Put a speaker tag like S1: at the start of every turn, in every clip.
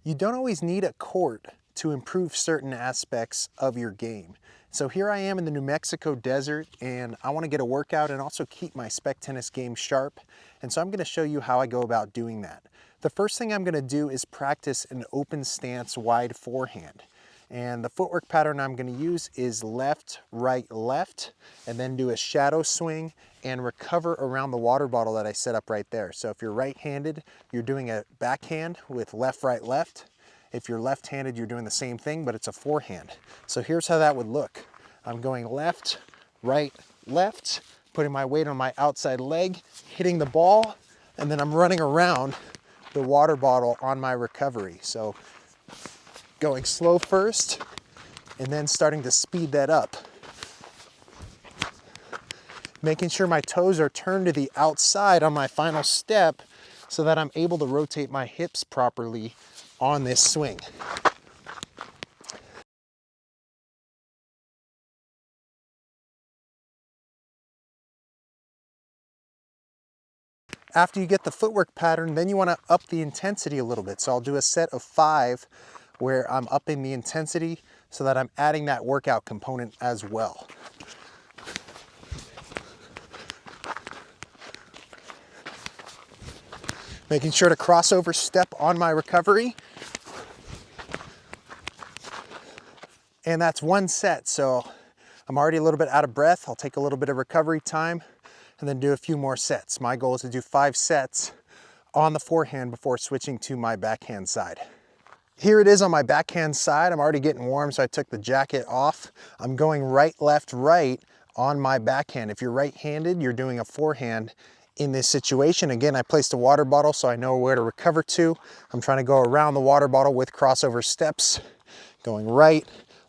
S1: You don't always need a court to improve certain aspects of your game. So here I am in the New Mexico desert, and I want to get a workout and also keep my SpecTennis game sharp. And so I'm going to show you how I go about doing that. The first thing I'm going to do is practice an open stance wide forehand. And the footwork pattern I'm going to use is left, right, left, and then do a shadow swing and recover around the water bottle that I set up right there. So if you're right-handed, you're doing a backhand with left, right, left. If you're left-handed, you're doing the same thing, but it's a forehand. So here's how that would look. I'm going left, right, left, putting my weight on my outside leg, hitting the ball, and then I'm running around the water bottle on my recovery. So going slow first, and then starting to speed that up. Making sure my toes are turned to the outside on my final step so that I'm able to rotate my hips properly on this swing. After you get the footwork pattern, then you want to up the intensity a little bit. So I'll do a set of 5 where I'm upping the intensity so that I'm adding that workout component as well. Making sure to crossover step on my recovery. And that's 1 set, so I'm already a little bit out of breath. I'll take a little bit of recovery time and then do a few more sets. My goal is to do 5 sets on the forehand before switching to my backhand side. Here it is on my backhand side. I'm already getting warm, so I took the jacket off. I'm going right, left, right on my backhand. If you're right-handed, you're doing a forehand in this situation. Again, I placed a water bottle so I know where to recover to. I'm trying to go around the water bottle with crossover steps, going right,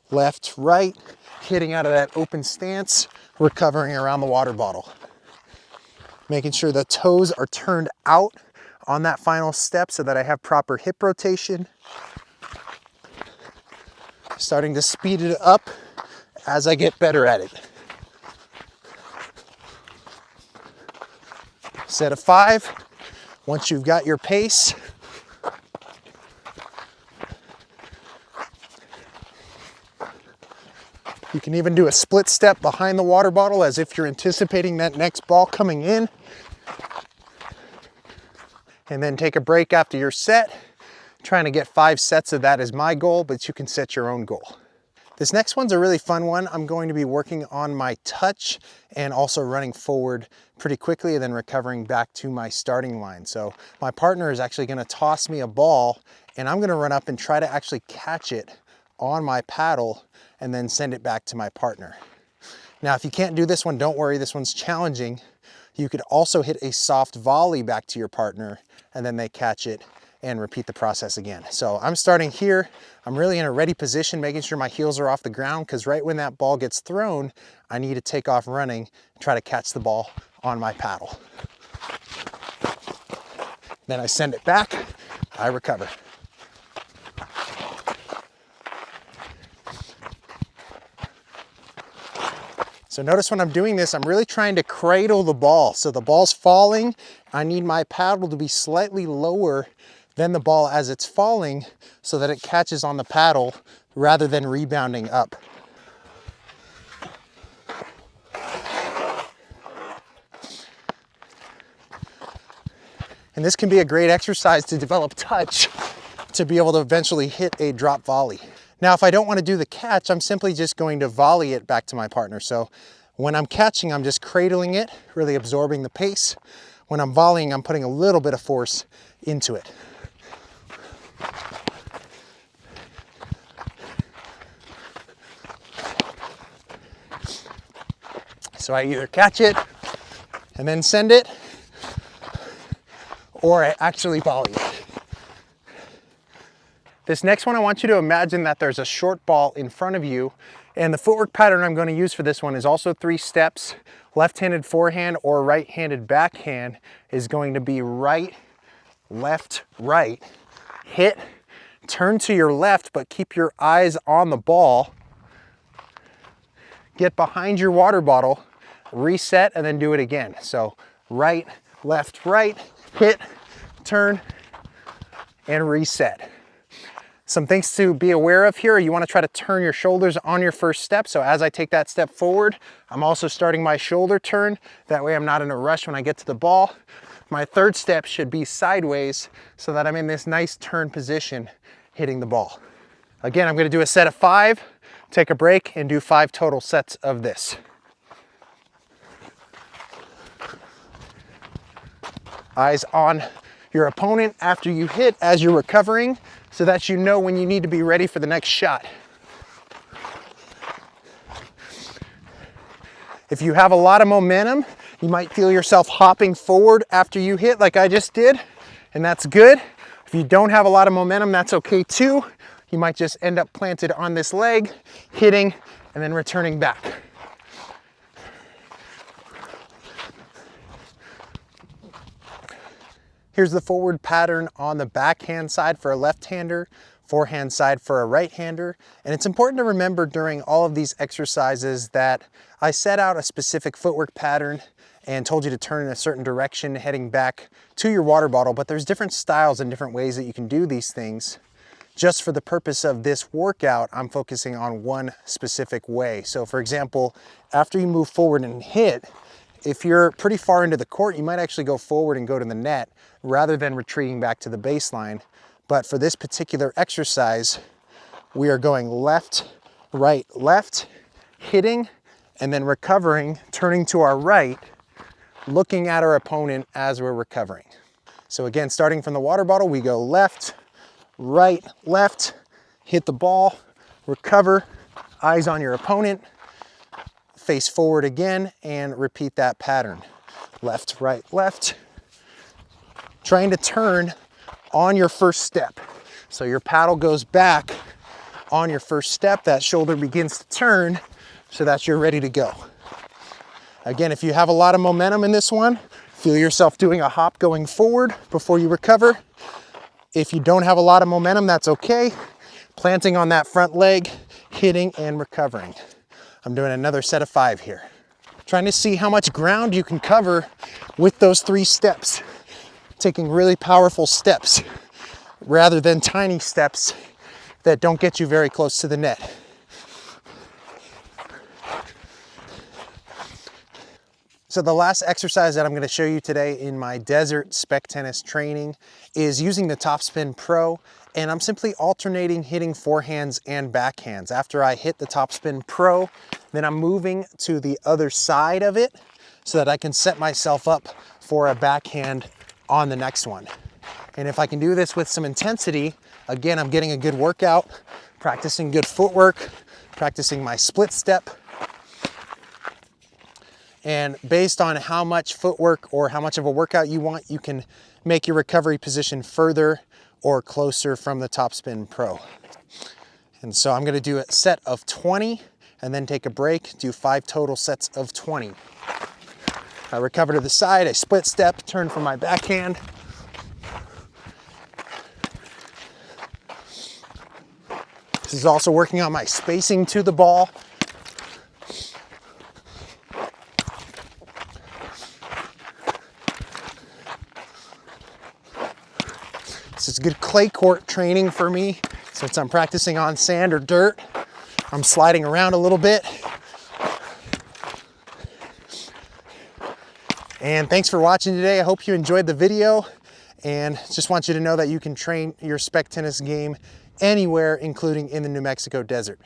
S1: left, right, hitting out of that open stance, recovering around the water bottle. Making sure the toes are turned out on that final step so that I have proper hip rotation. Starting to speed it up as I get better at it. Set of 5. Once you've got your pace, you can even do a split step behind the water bottle as if you're anticipating that next ball coming in. And then take a break after your set. Trying to get 5 sets of that is my goal, but you can set your own goal. This next one's a really fun one. I'm going to be working on my touch and also running forward pretty quickly and then recovering back to my starting line. So my partner is actually going to toss me a ball and I'm going to run up and try to actually catch it on my paddle and then send it back to my partner. Now, if you can't do this one, don't worry, this one's challenging. You could also hit a soft volley back to your partner and then they catch it and repeat the process again. So I'm starting here. I'm really in a ready position, making sure my heels are off the ground, because right when that ball gets thrown, I need to take off running and try to catch the ball on my paddle. Then I send it back, I recover. So notice when I'm doing this, I'm really trying to cradle the ball. So the ball's falling, I need my paddle to be slightly lower than the ball as it's falling so that it catches on the paddle rather than rebounding up. And this can be a great exercise to develop touch to be able to eventually hit a drop volley. Now, if I don't want to do the catch, I'm simply just going to volley it back to my partner. So when I'm catching, I'm just cradling it, really absorbing the pace. When I'm volleying, I'm putting a little bit of force into it. So I either catch it and then send it, or I actually volley it. This next one, I want you to imagine that there's a short ball in front of you, and the footwork pattern I'm going to use for this one is also 3 steps. Left-handed forehand or right-handed backhand is going to be right, left, right. Hit, turn to your left, but keep your eyes on the ball. Get behind your water bottle, reset, and then do it again. So right, left, right, hit, turn, and reset. Some things to be aware of here. You want to try to turn your shoulders on your first step. So as I take that step forward, I'm also starting my shoulder turn. That way I'm not in a rush when I get to the ball. My third step should be sideways so that I'm in this nice turn position hitting the ball. Again, I'm going to do a set of 5, take a break, and do 5 total sets of this. Eyes on your opponent after you hit as you're recovering so that you know when you need to be ready for the next shot. If you have a lot of momentum, you might feel yourself hopping forward after you hit like I just did, and that's good. If you don't have a lot of momentum, that's okay too. You might just end up planted on this leg, hitting, and then returning back. Here's the forward pattern on the backhand side for a left-hander, forehand side for a right-hander. And it's important to remember during all of these exercises that I set out a specific footwork pattern and told you to turn in a certain direction heading back to your water bottle, but there's different styles and different ways that you can do these things. Just for the purpose of this workout, I'm focusing on one specific way. So for example, after you move forward and hit, if you're pretty far into the court, you might actually go forward and go to the net rather than retreating back to the baseline. But for this particular exercise, we are going left, right, left, hitting, and then recovering, turning to our right, looking at our opponent as we're recovering. So again, starting from the water bottle, we go left, right, left, hit the ball, recover, eyes on your opponent, face forward again, and repeat that pattern. Left, right, left. Trying to turn on your first step. So your paddle goes back on your first step, that shoulder begins to turn so that you're ready to go. Again, if you have a lot of momentum in this one, feel yourself doing a hop going forward before you recover. If you don't have a lot of momentum, that's okay. Planting on that front leg, hitting and recovering. I'm doing another set of 5 here. Trying to see how much ground you can cover with those 3 steps. Taking really powerful steps rather than tiny steps that don't get you very close to the net. So the last exercise that I'm going to show you today in my desert SpecTennis training is using the Topspin Pro, and I'm simply alternating hitting forehands and backhands. After I hit the Topspin Pro, then I'm moving to the other side of it so that I can set myself up for a backhand on the next one. And if I can do this with some intensity, again, I'm getting a good workout, practicing good footwork, practicing my split step. And based on how much footwork or how much of a workout you want, you can make your recovery position further or closer from the Topspin Pro. And so I'm going to do a set of 20 and then take a break, do 5 total sets of 20. I recover to the side, I split step, turn from my backhand. This is also working on my spacing to the ball. This is good clay court training for me since I'm practicing on sand or dirt. I'm sliding around a little bit. And thanks for watching today. I hope you enjoyed the video, and just want you to know that you can train your SpecTennis game anywhere, including in the New Mexico desert.